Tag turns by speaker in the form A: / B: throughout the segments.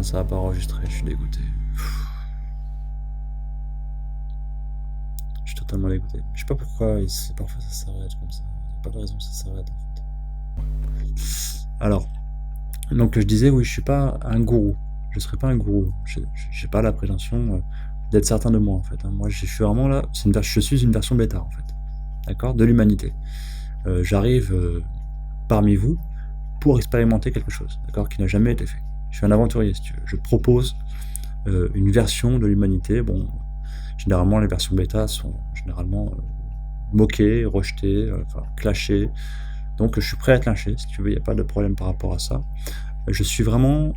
A: ça va pas enregistrer, je suis dégoûté. Je suis totalement dégoûté. Je sais pas pourquoi, parfois ça s'arrête comme ça. Il n'y a pas de raison que ça s'arrête en fait. Alors, donc je disais, oui, je suis pas un gourou. Je serai pas un gourou. Je n'ai pas la prétention d'être certain de moi en fait. Moi, je suis vraiment là. Je suis une version bêta en fait. D'accord, de l'humanité. J'arrive parmi vous pour expérimenter quelque chose, d'accord, qui n'a jamais été fait. Je suis un aventurier, si tu veux. Je propose une version de l'humanité. Bon, généralement, les versions bêta sont généralement moquées, rejetées, clashées. Donc, je suis prêt à être lynché, si tu veux, il n'y a pas de problème par rapport à ça. Je suis vraiment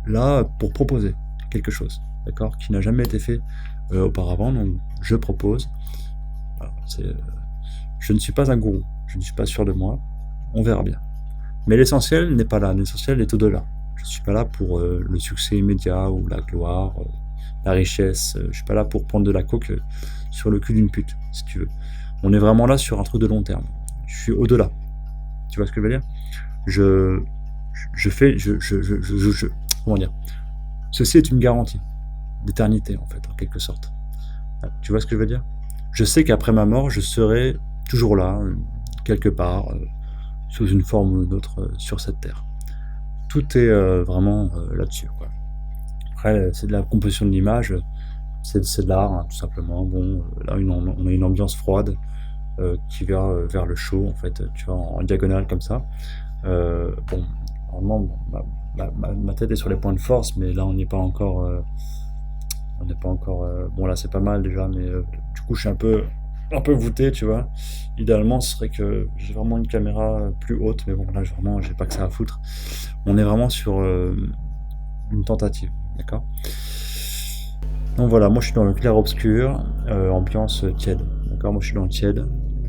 A: là pour proposer quelque chose, d'accord, qui n'a jamais été fait auparavant. Donc, je propose. Voilà, je ne suis pas un gourou, je ne suis pas sûr de moi. On verra bien. Mais l'essentiel n'est pas là, l'essentiel est au-delà. Je ne suis pas là pour le succès immédiat ou la gloire, la richesse. Je ne suis pas là pour prendre de la coke sur le cul d'une pute, si tu veux. On est vraiment là sur un truc de long terme. Je suis au-delà. Tu vois ce que je veux dire? Comment dire? Ceci est une garantie d'éternité, en fait, en quelque sorte. Tu vois ce que je veux dire? Je sais qu'après ma mort, je serai toujours là, quelque part, sous une forme ou une autre, sur cette terre. Tout est vraiment là-dessus, quoi. Après, c'est de la composition de l'image, c'est de l'art, hein, tout simplement. Bon, là, on a une ambiance froide qui va vers le chaud, en fait, tu vois, en diagonale comme ça. Bon, normalement, ma tête est sur les points de force, mais là, on n'est pas encore. Bon, là, c'est pas mal déjà, mais du coup, je suis un peu voûté, tu vois. Idéalement, ce serait que j'ai vraiment une caméra plus haute, mais bon, là, vraiment, j'ai pas que ça à foutre. On est vraiment sur une tentative, d'accord? Donc voilà, moi, je suis dans le clair-obscur, ambiance tiède, d'accord? Moi, je suis dans le tiède.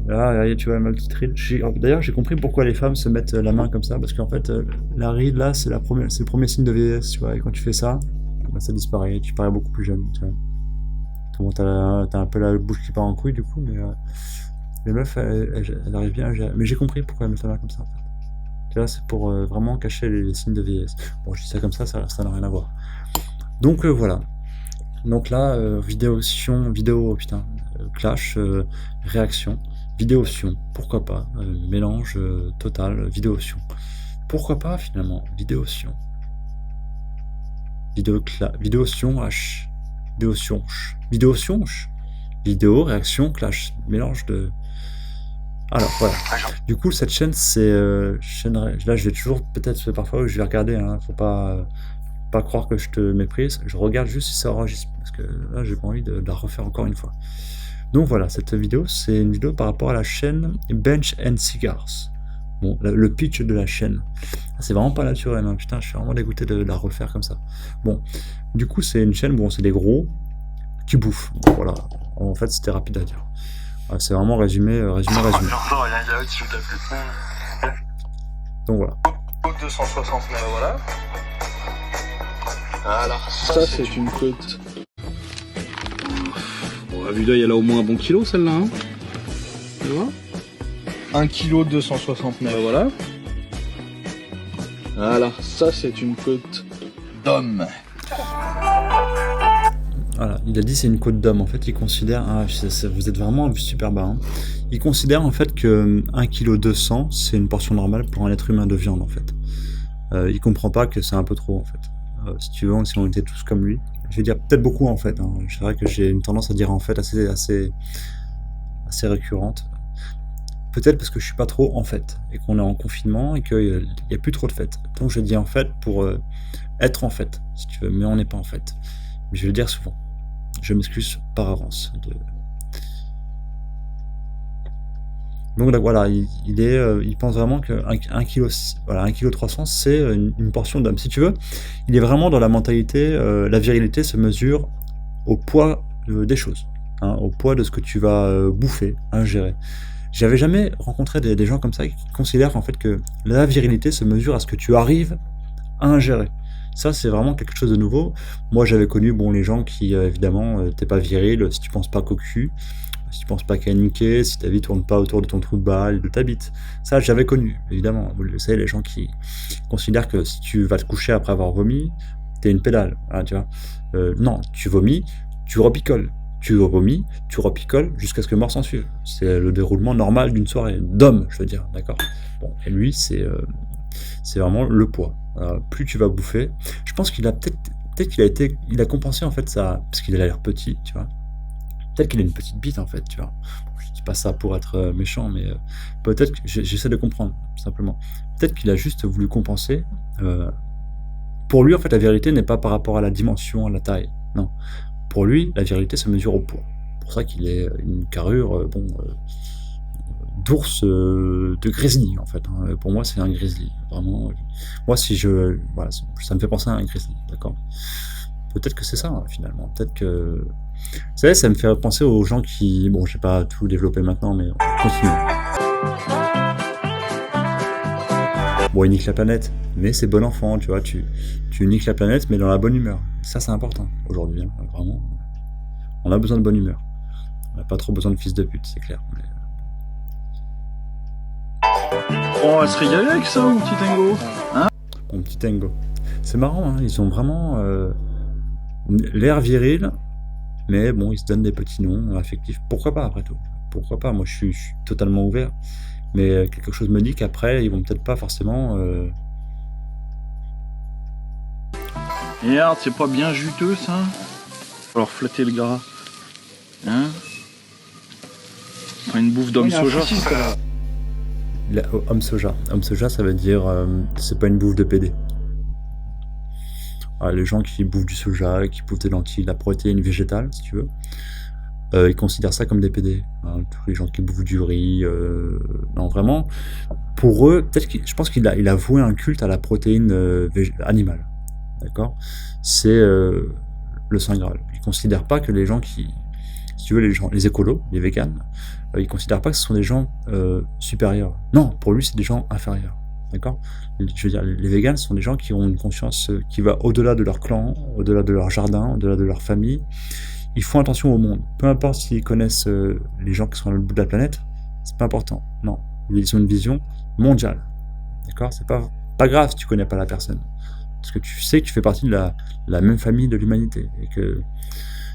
A: Là, tu vois, ma petite ride. D'ailleurs, j'ai compris pourquoi les femmes se mettent la main comme ça, parce qu'en fait, la ride, là, c'est le premier signe de vieillesse, tu vois, et quand tu fais ça, bah, ça disparaît, tu parais beaucoup plus jeune, tu vois. Bon, t'as un peu la bouche qui part en couille, du coup, mais les meufs, elles arrivent bien à gérer. Mais j'ai compris pourquoi elles mettent la main comme ça, en fait. Tu vois, c'est pour vraiment cacher les signes de vieillesse. Bon, je dis ça comme ça n'a rien à voir. Donc voilà. Donc là, vidéo, putain, clash, réaction, vidéo-sion, pourquoi pas, mélange total, vidéo-sion. Pourquoi pas finalement, vidéo-sion. Vidéo-sion, H. Vidéo-sion, vidéo, réaction, clash, mélange de... Alors voilà. Du coup, cette chaîne, c'est là, je vais toujours peut-être parfois je vais regarder, hein, faut pas croire que je te méprise. Je regarde juste si ça enregistre parce que là, j'ai pas envie de la refaire encore une fois. Donc voilà, cette vidéo, c'est une vidéo par rapport à la chaîne Bench and Cigars. Bon, le pitch de la chaîne, c'est vraiment pas naturel, hein. Putain, je suis vraiment dégoûté de la refaire comme ça. Bon, du coup, c'est une chaîne, bon, c'est des gros qui bouffent. Bon, voilà, en fait, c'était rapide à dire. C'est vraiment résumé. Donc voilà.
B: 269, voilà. Alors, ça c'est une côte.
C: Bon, à vue d'œil, elle a au moins un bon kilo celle-là, hein. Tu vois?
B: 1 kg 269, voilà. Alors, ça c'est une côte d'homme.
A: Voilà, il a dit c'est une côte d'homme. En fait, il considère, vous êtes vraiment super bas, hein. Il considère en fait que 1 kg 200 c'est une portion normale pour un être humain de viande en fait. Il comprend pas que c'est un peu trop en fait. Si tu veux, si on était tous comme lui, je vais dire peut-être beaucoup en fait, hein. C'est vrai que j'ai une tendance à dire en fait assez récurrente. Peut-être parce que je suis pas trop en fait, et qu'on est en confinement et qu'il n'y a plus trop de fêtes. Donc je dis en fait pour être en fait, si tu veux, mais on n'est pas en fait. Je vais le dire souvent. Je m'excuse par avance. Donc voilà, il pense vraiment que 1 kg 300 c'est une portion d'homme. Si tu veux, il est vraiment dans la mentalité, la virilité se mesure au poids des choses, hein, au poids de ce que tu vas bouffer, ingérer. J'avais jamais rencontré des gens comme ça qui considèrent en fait que la virilité se mesure à ce que tu arrives à ingérer. Ça, c'est vraiment quelque chose de nouveau. Moi, j'avais connu les gens qui, évidemment, t'es pas viril si tu penses pas qu'au cul, si tu penses pas qu'à niquer, si ta vie tourne pas autour de ton trou de balle et de ta bite. Ça, j'avais connu, évidemment. Vous le savez, les gens qui considèrent que si tu vas te coucher après avoir vomi, t'es une pédale, hein, tu vois. Non, tu vomis, tu repicoles. Tu vomis, tu repicoles jusqu'à ce que mort s'en suive. C'est le déroulement normal d'une soirée, d'homme, je veux dire, d'accord. Bon, et lui, c'est vraiment le poids. Plus tu vas bouffer, je pense qu'il a peut-être qu'il a compensé en fait ça, parce qu'il a l'air petit, tu vois. Peut-être qu'il a une petite bite en fait, tu vois. Bon, je dis pas ça pour être méchant, mais peut-être que j'essaie de comprendre, simplement. Peut-être qu'il a juste voulu compenser. Pour lui, en fait, la vérité n'est pas par rapport à la dimension, à la taille, non. Pour lui, la virilité se mesure au poids. C'est pour ça qu'il est une carrure, d'ours, de grizzly, en fait. Hein. Pour moi, c'est un grizzly. Vraiment. Moi, voilà, ça me fait penser à un grizzly, d'accord. Peut-être que c'est ça, hein, finalement. Peut-être que... Vous savez, ça me fait penser aux gens qui... Bon, je vais pas tout développer maintenant, mais on continue. Bon, il nique la planète, mais c'est bon enfant, tu vois. Tu niques la planète, mais dans la bonne humeur. Ça, c'est important, aujourd'hui. Hein, vraiment. On a besoin de bonne humeur. On n'a pas trop besoin de fils de pute, c'est clair. Mais...
C: On va se régaler avec ça, mon petit Tango. Hein?
A: Mon petit Tango. C'est marrant, hein, ils ont vraiment l'air viril, mais bon, ils se donnent des petits noms affectifs. Pourquoi pas, après tout? Pourquoi pas? Moi, je suis totalement ouvert. Mais quelque chose me dit qu'après, ils vont peut-être pas forcément...
C: Regarde, c'est pas bien juteux, ça? Alors flatter le gras. Hein? Pas une bouffe d'homme soja.
A: Homme soja. Homme soja, ça veut dire... c'est pas une bouffe de PD. Voilà, les gens qui bouffent du soja, qui bouffent des lentilles, la protéine végétale, si tu veux, ils considèrent ça comme des PD. Hein, tous les gens qui bouffent du riz... non, vraiment, pour eux, je pense qu'il a voué un culte à la protéine animale. D'accord? C'est le Saint Graal. Ils considèrent pas que les gens qui... Si tu veux, les écolos, les véganes, ils considèrent pas que ce sont des gens supérieurs. Non, pour lui, c'est des gens inférieurs. D'accord? Je veux dire, les véganes sont des gens qui ont une conscience qui va au-delà de leur clan, au-delà de leur jardin, au-delà de leur famille. Ils font attention au monde. Peu importe s'ils connaissent les gens qui sont à l'autre bout de la planète, c'est pas important. Non, ils ont une vision mondiale. D'accord? C'est pas grave si tu connais pas la personne. Parce que tu sais que tu fais partie de la même famille de l'humanité. Et que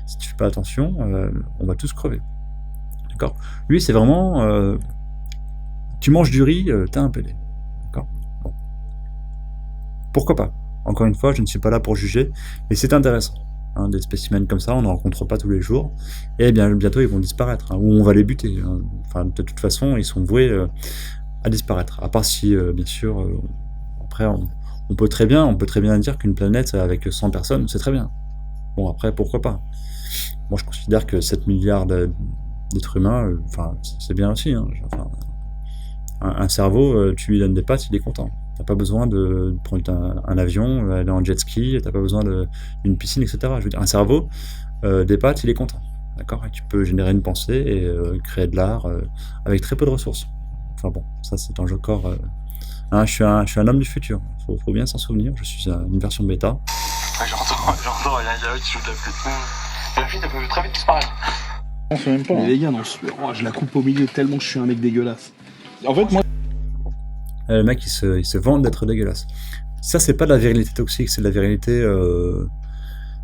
A: si tu fais pas attention, on va tous crever. D'accord? Lui, c'est vraiment... tu manges du riz, t'as un PD. D'accord? Bon. Pourquoi pas? Encore une fois, je ne suis pas là pour juger, mais c'est intéressant. Hein, des spécimens comme ça, on n'en rencontre pas tous les jours. Et bien, bientôt, ils vont disparaître. Hein, ou on va les buter. Hein. Enfin, de toute façon, ils sont voués à disparaître. À part si, bien sûr, après... On peut très bien dire qu'une planète avec 100 personnes, c'est très bien. Bon, après, pourquoi pas? Moi, je considère que 7 milliards d'êtres humains, c'est bien aussi. Hein. Enfin, un cerveau, tu lui donnes des pattes, il est content. T'as pas besoin de prendre un avion, aller en jet ski, t'as pas besoin d'une piscine, etc. Je veux dire, un cerveau, des pattes, il est content. D'accord? Et tu peux générer une pensée et créer de l'art avec très peu de ressources. Enfin bon, ça, c'est un jeu corps... Hein, je suis un homme du futur, faut bien s'en souvenir, je suis une version bêta.
B: J'entends, il y a un qui joue de la flûte. La flûte, elle peut très vite disparaître.
C: On sait même pas.
D: Mais les gars, non, je la coupe au milieu tellement que je suis un mec dégueulasse.
C: En fait, moi...
A: Le mec, il se vante d'être dégueulasse. Ça, c'est pas de la virilité toxique, c'est de la virilité...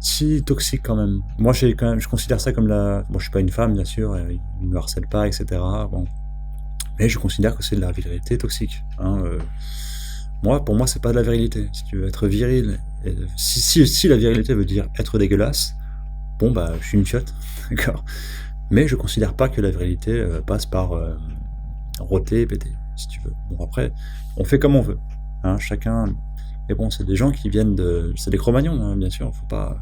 A: si toxique quand même. Moi, je considère ça comme la... Bon, je suis pas une femme, bien sûr, il me harcèle pas, etc. Bon. Mais je considère que c'est de la virilité toxique. Hein, pour moi, c'est pas de la virilité. Si tu veux être viril, si la virilité veut dire être dégueulasse, bon bah, je suis une chiotte, d'accord. Mais je considère pas que la virilité passe par rôter et péter, si tu veux. Bon après, on fait comme on veut. Hein, chacun. Mais bon, c'est des gens qui viennent de, c'est des Cro-Magnons, hein, bien sûr. Faut pas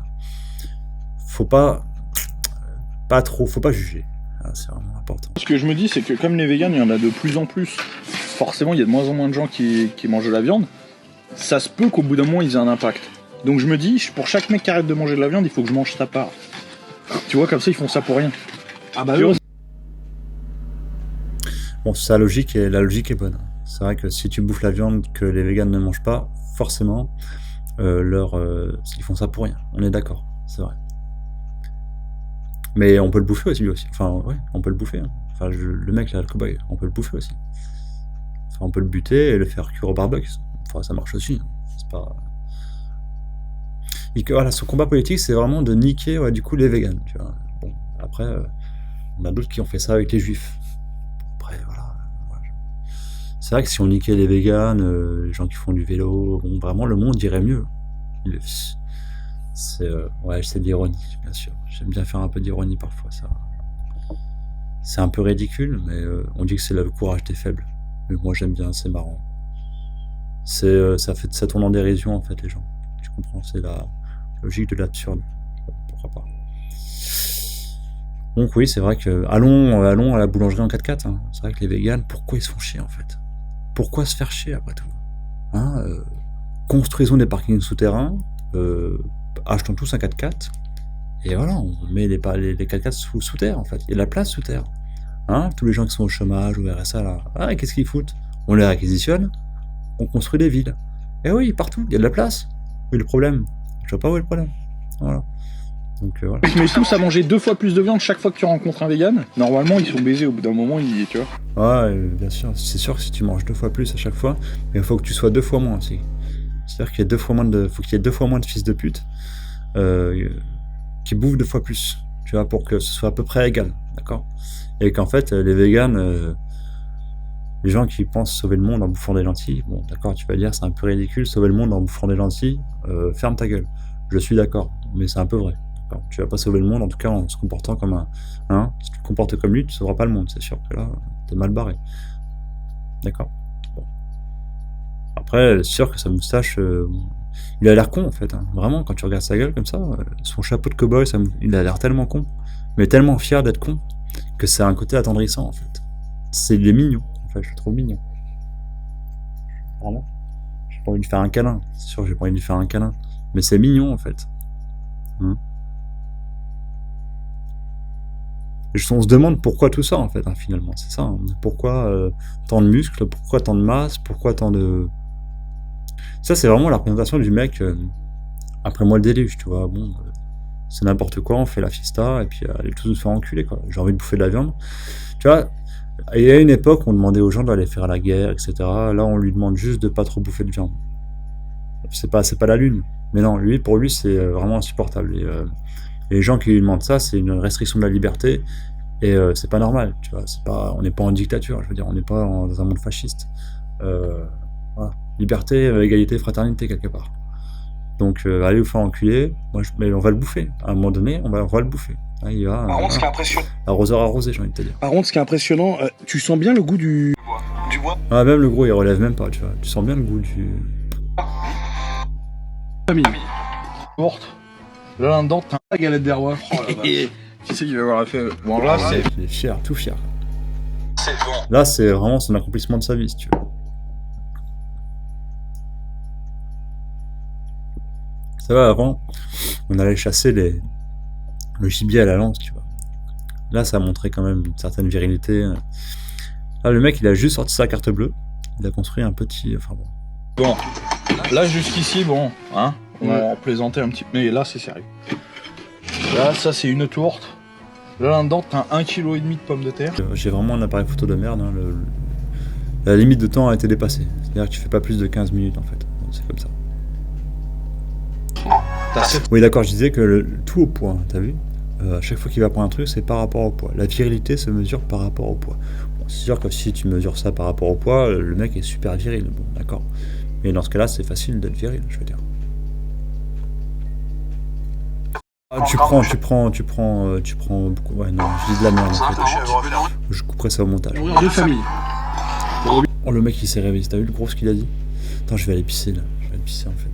A: juger. C'est vraiment important.
C: Ce que je me dis, c'est que comme les véganes, il y en a de plus en plus, forcément, il y a de moins en moins de gens qui mangent de la viande, ça se peut qu'au bout d'un moment, ils aient un impact. Donc je me dis, pour chaque mec qui arrête de manger de la viande, il faut que je mange sa part. Tu vois, comme ça, ils font ça pour rien.
D: Ah bah oui.
A: Bon, la logique est bonne. C'est vrai que si tu bouffes la viande que les véganes ne mangent pas, forcément, ils font ça pour rien. On est d'accord, c'est vrai. Mais on peut le bouffer aussi, lui aussi. Enfin, ouais, on peut le bouffer. Hein. Enfin, le mec là, le cow-boy, on peut le bouffer aussi. Enfin, on peut le buter et le faire cuire au barbecue. Enfin, ça marche aussi. Hein. C'est pas... Voilà, son combat politique, c'est vraiment de niquer, ouais, du coup, les végans, tu vois. Bon, après, on a d'autres qui ont fait ça avec les juifs. Après, voilà. C'est vrai que si on niquait les véganes, les gens qui font du vélo, bon, vraiment, le monde irait mieux. Ouais, c'est de l'ironie, bien sûr. J'aime bien faire un peu d'ironie parfois, ça. C'est un peu ridicule, mais on dit que c'est le courage des faibles. Mais moi, j'aime bien, c'est marrant. Ça tourne en dérision, en fait, les gens. Tu comprends, c'est la logique de l'absurde. Pourquoi pas. Donc oui, c'est vrai que allons à la boulangerie en 4x4. Hein. C'est vrai que les véganes, pourquoi ils se font chier en fait? Pourquoi se faire chier après tout? Hein, construisons des parkings souterrains, achetons tous un 4x4, et voilà, on met les 4x4 sous terre en fait. Il y a de la place sous terre. Hein, tous les gens qui sont au chômage, au RSA là, qu'est-ce qu'ils foutent? On les réquisitionne, on construit des villes. Et oui, partout, il y a de la place. Où est le problème? Je vois pas où est le problème. Voilà. Donc voilà.
C: Tu mets tous à manger 2 fois plus de viande chaque fois que tu rencontres un vegan. Normalement, ils sont baisés au bout d'un moment, tu vois.
A: Ouais, bien sûr. C'est sûr que si tu manges 2 fois plus à chaque fois, mais il faut que tu sois 2 fois moins aussi. C'est-à-dire qu'il y a 2 fois moins faut qu'il y ait 2 fois moins de fils de pute qui bouffent 2 fois plus. Tu vois, pour que ce soit à peu près égal, d'accord? Et qu'en fait, les véganes, les gens qui pensent sauver le monde en bouffant des lentilles, bon, d'accord, tu vas dire c'est un peu ridicule, sauver le monde en bouffant des lentilles, ferme ta gueule. Je suis d'accord, mais c'est un peu vrai. Tu vas pas sauver le monde, en tout cas en se comportant comme un... Hein, si tu te comportes comme lui, tu sauveras pas le monde, c'est sûr que là, t'es mal barré. D'accord. Bon. Après, c'est sûr que sa moustache... il a l'air con, en fait. Hein. Vraiment, quand tu regardes sa gueule comme ça, son chapeau de cow-boy, il a l'air tellement con, mais tellement fier d'être con, que c'est un côté attendrissant, en fait. Il est mignon. En fait, je le trouve mignon. Vraiment. J'ai pas envie de faire un câlin. C'est sûr que j'ai pas envie de faire un câlin. Mais c'est mignon, en fait. On se demande pourquoi tout ça en fait, hein, finalement, c'est ça. Hein. Pourquoi tant de muscles, pourquoi tant de masse, pourquoi tant de... Ça c'est vraiment la représentation du mec, après moi le déluge, tu vois, bon, c'est n'importe quoi, on fait la fiesta, et puis allez tous nous faire enculer, quoi. J'ai envie de bouffer de la viande. Tu vois, il y a une époque, on demandait aux gens d'aller faire la guerre, etc. Là, on lui demande juste de pas trop bouffer de viande. C'est pas la lune. Mais non, pour lui, c'est vraiment insupportable. Et les gens qui lui demandent ça, c'est une restriction de la liberté, et c'est pas normal, tu vois, on n'est pas en dictature, je veux dire, on n'est pas dans un monde fasciste. Voilà. Liberté, égalité, fraternité, quelque part. Donc, allez vous faire enculer, mais on va le bouffer, à un moment donné, on va le bouffer. Hein, il va,
B: Par contre, ce qui est impressionnant...
A: arroseur arrosé, j'ai envie de te dire.
D: Par contre, ce qui est impressionnant, tu sens bien le goût du
B: bois.
A: Ah, même le gros, il relève même pas, tu vois, tu sens bien le goût du...
D: famille.
C: Porte. Là, là-dedans, t'as
D: La galette des rois. Oh la vache.
C: qui c'est qui va avoir fait. Bon, là, c'est.
A: Il est fier, tout fier.
B: C'est bon.
A: Là, c'est vraiment son accomplissement de sa vie, si tu veux. Ça va, avant, on allait chasser le gibier à la lance, tu vois. Là, ça a montré quand même une certaine virilité. Là, le mec, il a juste sorti sa carte bleue. Il a construit un petit... Enfin bon.
C: Bon, là, jusqu'ici, bon, hein, on va plaisanter un petit peu. Mais là, c'est sérieux. Là, ça, c'est une tourte. Là, là-dedans, t'as 1,5 kg de pommes de terre.
A: J'ai vraiment un appareil photo de merde. Hein, la limite de temps a été dépassée. C'est-à-dire que tu fais pas plus de 15 minutes, en fait. C'est comme ça. Oui, d'accord, je disais que tout au poids, hein, t'as vu? À chaque fois qu'il va prendre un truc, c'est par rapport au poids. La virilité se mesure par rapport au poids. Bon, c'est sûr que si tu mesures ça par rapport au poids, le mec est super viril. Bon, d'accord. Mais dans ce cas-là, c'est facile d'être viril, je veux dire. Ah, tu prends beaucoup. Ouais, non, je dis de la merde, en fait. Je couperai ça au montage.
D: De famille.
A: Oh, le mec, il s'est réveillé. T'as vu le gros ce qu'il a dit? Attends, je vais aller pisser, là. Je vais aller pisser, en fait.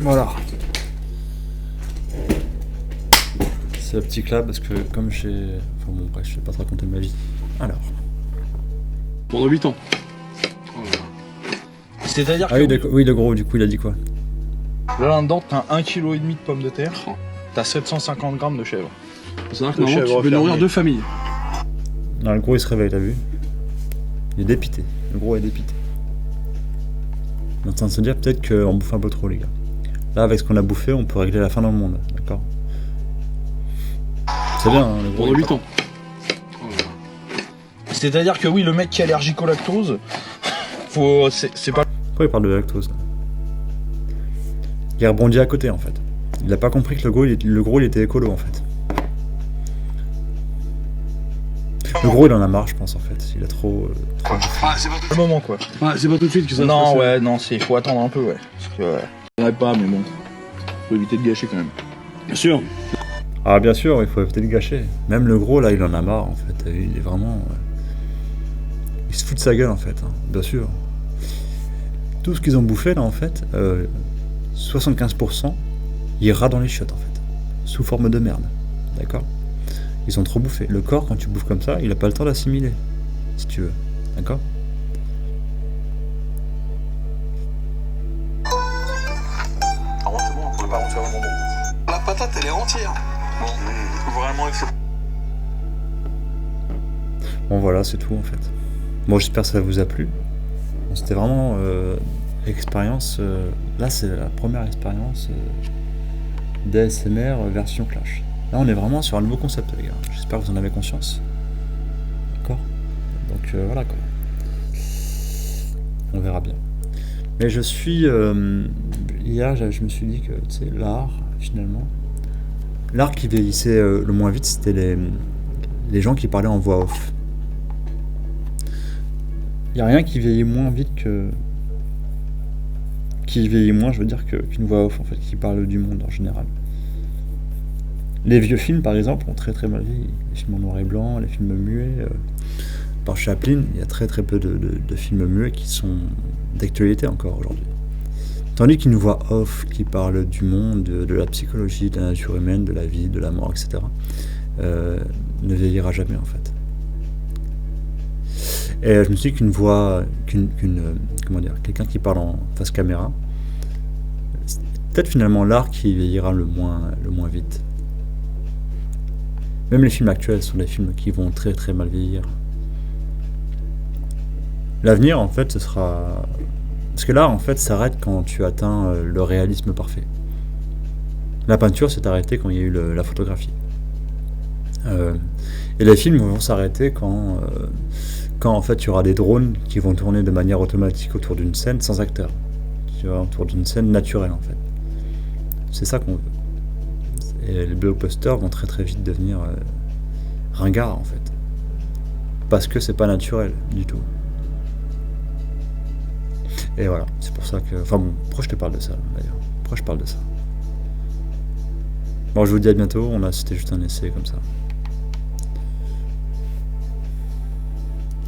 A: Voilà. C'est le petit clap parce que comme j'ai... Enfin bon, bref, je vais pas te raconter ma vie. Alors.
D: Pendant 8 ans.
C: C'est-à-dire
A: Ah oui, d'accord. Oui, le gros, du coup, il a dit quoi?
C: que là, là-dedans, t'as 1,5 kg de pommes de terre, t'as 750 grammes de chèvre.
D: Faut savoir que
C: Le
D: normalement,
C: chèvre
D: tu peux nourrir
C: fermier.
D: 2 familles.
A: Non, le gros, il se réveille, t'as vu? Il est dépité. Le gros est dépité. On est en train de se dire peut-être qu'on bouffe un peu trop, les gars. Là, avec ce qu'on a bouffé, on peut régler la fin dans le monde, d'accord? C'est bien, hein, le gros.
D: Pendant
A: il est
D: 8 ans.
C: C'est-à-dire que oui, le mec qui est allergique au lactose, c'est pas...
A: Pourquoi il parle de lactose là? Il rebondit à côté en fait. Il a pas compris que le gros il était écolo en fait. Le gros il en a marre je pense en fait. Il a trop...
B: Ah, c'est pas tout.
C: le moment, quoi.
D: Ah, c'est pas tout de suite que ça
C: Non,
D: se passe.
C: ouais, non, faut attendre un peu, ouais. Parce que, ouais.
D: Je dirais pas, mais bon. Faut éviter de gâcher quand même. Bien sûr.
A: Ah bien sûr, il faut peut-être gâcher. Même le gros là il en a marre en fait. T'as vu, il est vraiment... Il se fout de sa gueule en fait, hein, bien sûr. Tout ce qu'ils ont bouffé là en fait, 75% il ira dans les chiottes en fait. Sous forme de merde. D'accord? Ils ont trop bouffé. Le corps quand tu bouffes comme ça, il a pas le temps d'assimiler. Si tu veux. D'accord?
B: Ah ouais, c'est bon, on peut pas refaire vraiment bon. La patate, elle est entière. Bon, vraiment excellent.
A: Bon voilà, c'est tout en fait. Bon, j'espère que ça vous a plu. Bon, c'était vraiment l'expérience. Là, c'est la première expérience d'ASMR version Clash. Là, on est vraiment sur un nouveau concept, les gars. J'espère que vous en avez conscience. D'accord? Donc voilà quoi. On verra bien. Mais je suis. Hier, je me suis dit que, tu sais, l'art, finalement. L'art qui vieillissait le moins vite, c'était les gens qui parlaient en voix off. Il n'y a rien qui vieillit moins vite que. Qui vieillit moins, je veux dire, qu'une voix off, en fait, qui parle du monde en général. Les vieux films, par exemple, ont très très mal vieilli. Les films en noir et blanc, les films muets. Par Chaplin, il y a très très peu de films muets qui sont d'actualité encore aujourd'hui. Tandis qu'une voix off qui parle du monde, de la psychologie, de la nature humaine, de la vie, de la mort, etc., ne vieillira jamais en fait. Et je me suis dit qu'une voix, comment dire, quelqu'un qui parle en face caméra, c'est peut-être finalement l'art qui vieillira le moins vite. Même les films actuels sont des films qui vont très très mal vieillir. L'avenir, en fait, ce sera... Parce que l'art, en fait, s'arrête quand tu atteins le réalisme parfait. La peinture s'est arrêtée quand il y a eu la photographie. Et les films vont s'arrêter quand en fait, il y aura des drones qui vont tourner de manière automatique autour d'une scène sans acteur. Tu vois, autour d'une scène naturelle, en fait. C'est ça qu'on veut. Et les blockbusters vont très très vite devenir ringards, en fait. Parce que c'est pas naturel du tout. Et voilà, c'est pour ça que... Enfin bon, pourquoi je te parle de ça, d'ailleurs? Pourquoi je parle de ça? Bon, je vous dis à bientôt, c'était juste un essai comme ça.